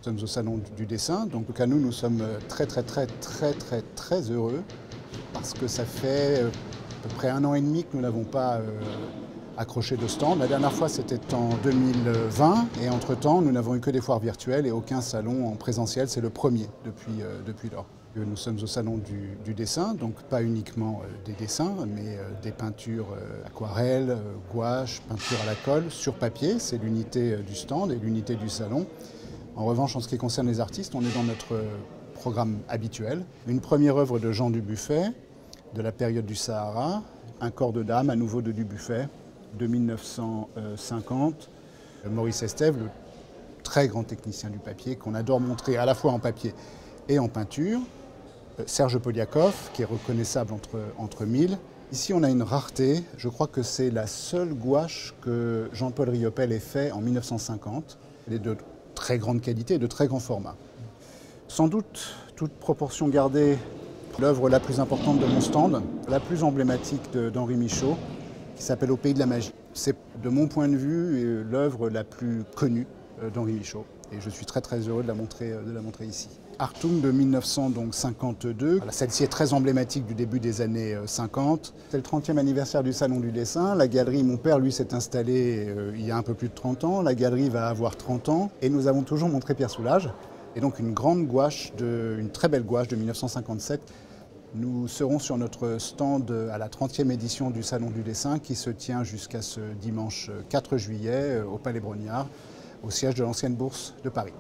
Nous sommes au Salon du dessin, donc en tout cas nous sommes très heureux parce que ça fait à peu près 1 an et demi que nous n'avons pas accroché de stand. La dernière fois c'était en 2020 et entre-temps nous n'avons eu que des foires virtuelles et aucun salon en présentiel, c'est le premier depuis lors. Nous sommes au Salon du dessin, donc pas uniquement des dessins, mais des peintures aquarelles, gouache, peinture à la colle, sur papier, c'est l'unité du stand et l'unité du salon. En revanche, en ce qui concerne les artistes, on est dans notre programme habituel. Une première œuvre de Jean Dubuffet, de la période du Sahara, un corps de dame, à nouveau de Dubuffet, de 1950. Maurice Estève, le très grand technicien du papier, qu'on adore montrer à la fois en papier et en peinture. Serge Poliakoff, qui est reconnaissable entre mille. Ici, on a une rareté. Je crois que c'est la seule gouache que Jean-Paul Riopelle ait fait en 1950. Elle est de très grande qualité et de très grand format. Sans doute, toute proportion gardée, l'œuvre la plus importante de mon stand, la plus emblématique d'Henri Michaud, qui s'appelle Au pays de la magie. C'est, de mon point de vue, l'œuvre la plus connue d'Henri Michaud. Et je suis très heureux de la montrer ici. Artung de 1952. Celle-ci est très emblématique du début des années 50. C'est le 30e anniversaire du Salon du dessin. La galerie, mon père, lui, s'est installé il y a un peu plus de 30 ans. La galerie va avoir 30 ans. Et nous avons toujours montré Pierre Soulages. Et donc une grande gouache, une très belle gouache de 1957. Nous serons sur notre stand à la 30e édition du Salon du dessin qui se tient jusqu'à ce dimanche 4 juillet au Palais Brongniart, au siège de l'ancienne Bourse de Paris.